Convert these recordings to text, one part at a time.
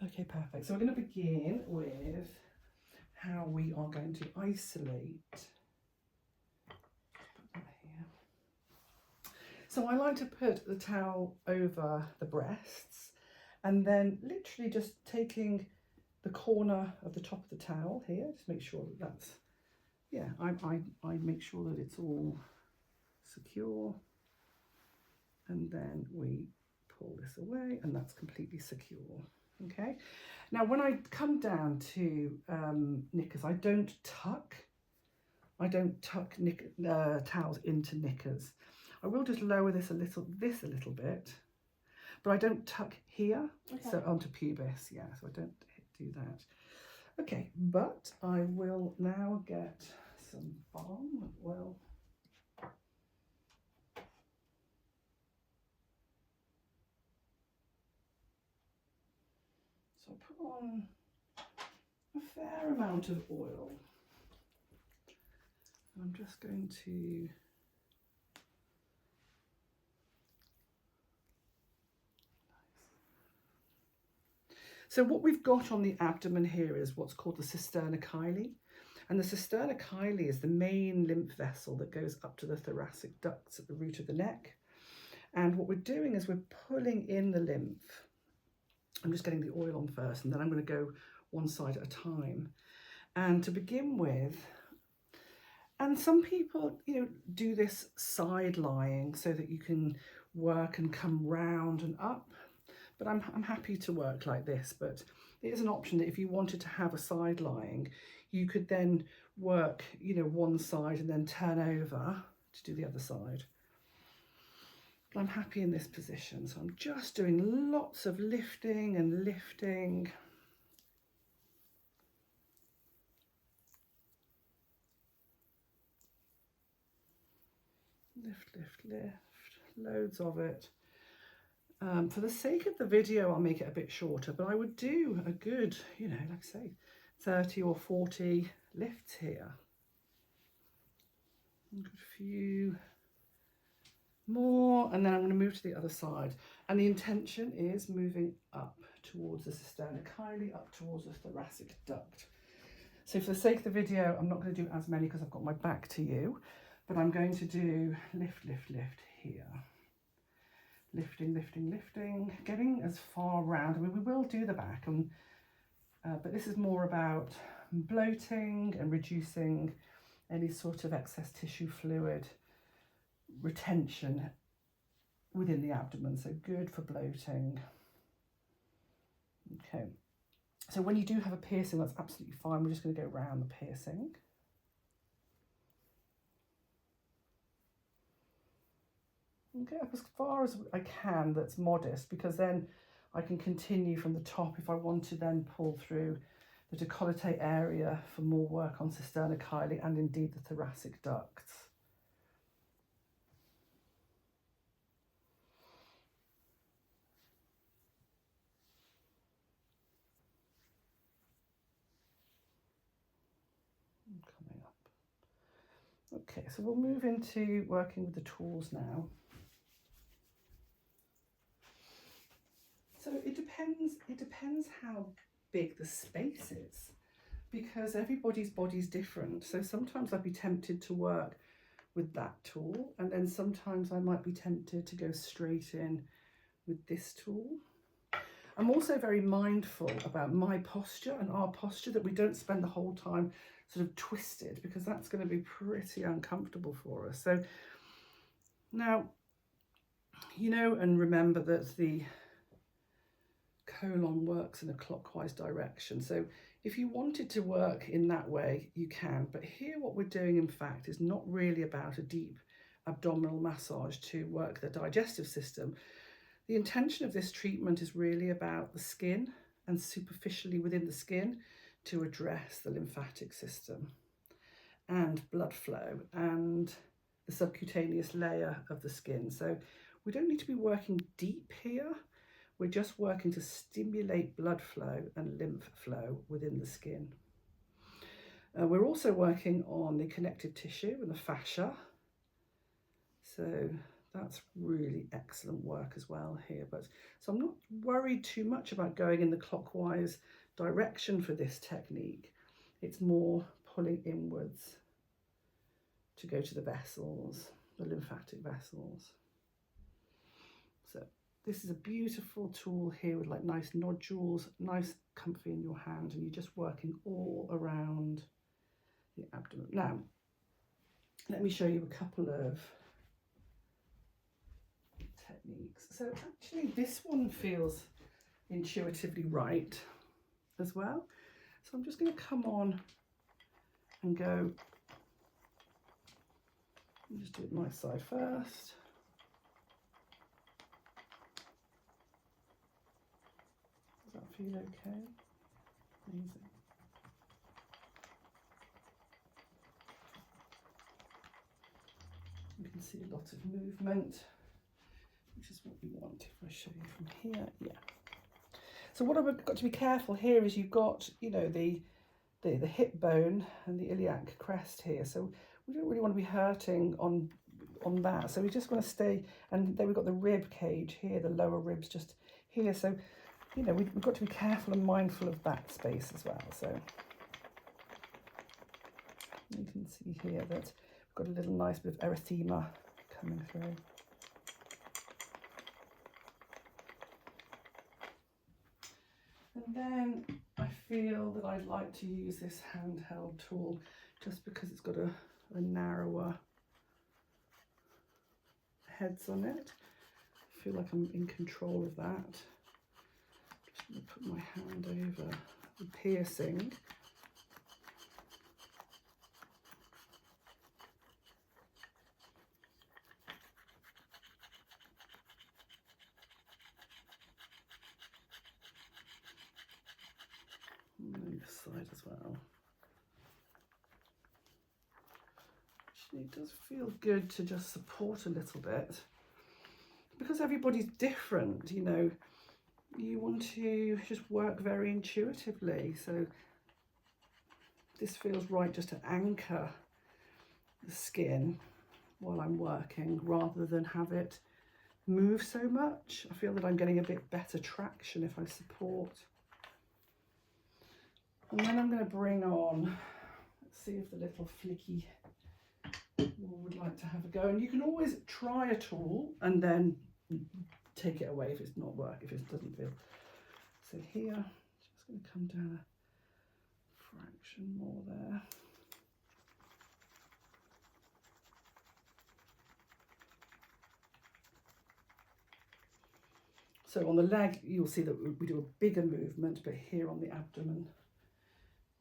Okay, perfect. So we're going to begin with how we are going to isolate. Put that here. So I like to put the towel over the breasts and then literally just taking the corner of the top of the towel here, just make sure that that's, yeah, I make sure that it's all secure, and then we pull this away and that's completely secure. Okay, now when I come down to knickers, I don't tuck towels into knickers. I will just lower this a little bit, but I don't tuck here, okay. So onto pubis, yeah, so I don't do that. Okay, but I will now get some balm. Well, so I put on a fair amount of oil. I'm just going to So what we've got on the abdomen here is what's called the cisterna chyli. And the cisterna chyli is the main lymph vessel that goes up to the thoracic ducts at the root of the neck. And what we're doing is we're pulling in the lymph. I'm just getting the oil on first, and then I'm going to go one side at a time. And to begin with, and some people, do this side lying so that you can work and come round and up. But I'm happy to work like this, but it is an option that if you wanted to have a side lying, you could then work, one side and then turn over to do the other side. But I'm happy in this position, so I'm just doing lots of lifting and lifting. Lift, lift, lift, loads of it. For the sake of the video, I'll make it a bit shorter, but I would do a good, like I say, 30 or 40 lifts here. A good few more, and then I'm going to move to the other side. And the intention is moving up towards the cisterna chyli, up towards the thoracic duct. So for the sake of the video, I'm not going to do as many because I've got my back to you, but I'm going to do lift, lift, lift here. Lifting, lifting, lifting, getting as far round. I mean, we will do the back, but this is more about bloating and reducing any sort of excess tissue fluid retention within the abdomen, so good for bloating. Okay, so when you do have a piercing, that's absolutely fine. We're just going to go around the piercing. Okay, up as far as I can, that's modest, because then I can continue from the top if I want to then pull through the décolleté area for more work on cisterna chyli and indeed the thoracic ducts. Coming up. Okay, so we'll move into working with the tools now. So it depends how big the space is, because everybody's body's different. So sometimes I'd be tempted to work with that tool, and then sometimes I might be tempted to go straight in with this tool. I'm also very mindful about my posture and our posture, that we don't spend the whole time sort of twisted, because that's going to be pretty uncomfortable for us. So now, and remember that the colon works in a clockwise direction. So if you wanted to work in that way, you can. But here what we're doing, in fact, is not really about a deep abdominal massage to work the digestive system. The intention of this treatment is really about the skin and superficially within the skin to address the lymphatic system and blood flow and the subcutaneous layer of the skin. So we don't need to be working deep here. We're just working to stimulate blood flow and lymph flow within the skin. We're also working on the connective tissue and the fascia. So That's really excellent work as well here. But so I'm not worried too much about going in the clockwise direction for this technique. It's more pulling inwards to go to the vessels, the lymphatic vessels. So this is a beautiful tool here with like nice nodules, nice comfy in your hand, and you're just working all around the abdomen. Now, let me show you a couple of techniques. So actually this one feels intuitively right as well. So I'm just going to come on and go, and just do it my side first. Does that feel okay? Amazing. You can see a lot of movement, which is what we want. If I show you from here, yeah. So what I've got to be careful here is you've got, you know, the hip bone and the iliac crest here. So we don't really want to be hurting on that. So we just want to stay, and then we've got the rib cage here, the lower ribs just here. So, you know, we've got to be careful and mindful of that space as well. So you can see here that we've got a little nice bit of erythema coming through. And then I feel that I'd like to use this handheld tool just because it's got a narrower heads on it. I feel like I'm in control of that. Just going to put my hand over the piercing. And this side as well. Actually, it does feel good to just support a little bit. Because everybody's different, you know, you want to just work very intuitively. So this feels right just to anchor the skin while I'm working rather than have it move so much. I feel that I'm getting a bit better traction if I support. And then I'm going to bring on, let's see if the little flicky would like to have a go. And you can always try a tool and then take it away if it's not working, if it doesn't feel. So here, just going to come down a fraction more there. So on the leg, you'll see that we do a bigger movement, but here on the abdomen,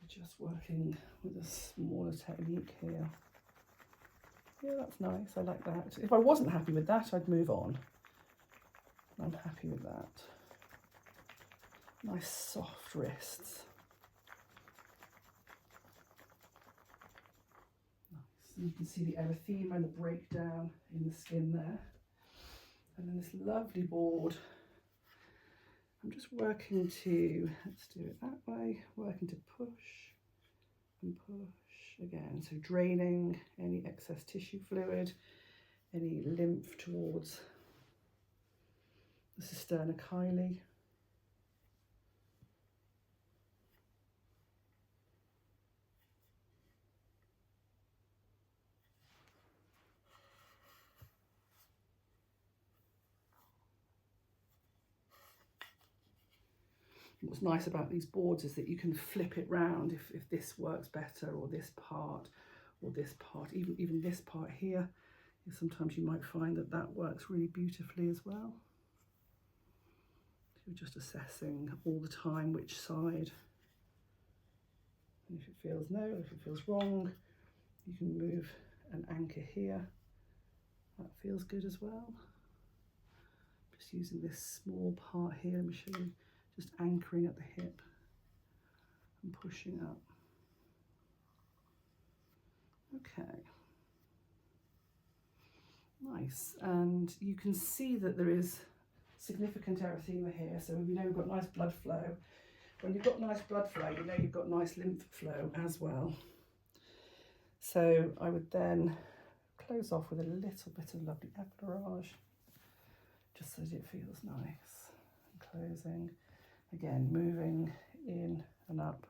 we're just working with a smaller technique here. Yeah, that's nice, I like that. If I wasn't happy with that, I'd move on. I'm happy with that. Nice soft wrists. Nice. And you can see the erythema and the breakdown in the skin there. And then this lovely board. I'm just working to, let's do it that way, working to push and push again. So draining any excess tissue fluid, any lymph towards the cisterna chyli. What's nice about these boards is that you can flip it round if this works better, or this part, even this part here. Sometimes you might find that that works really beautifully as well. So you're just assessing all the time which side. And if it feels no, if it feels wrong, you can move an anchor here. That feels good as well. Just using this small part here, let me show you. Just anchoring at the hip and pushing up. Okay. Nice. And you can see that there is significant erythema here. So we know we've got nice blood flow. When you've got nice blood flow, you know you've got nice lymph flow as well. So I would then close off with a little bit of lovely éclairage, just so that it feels nice. And closing, again, moving in and up.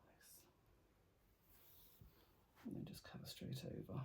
Nice. And then just cover straight over.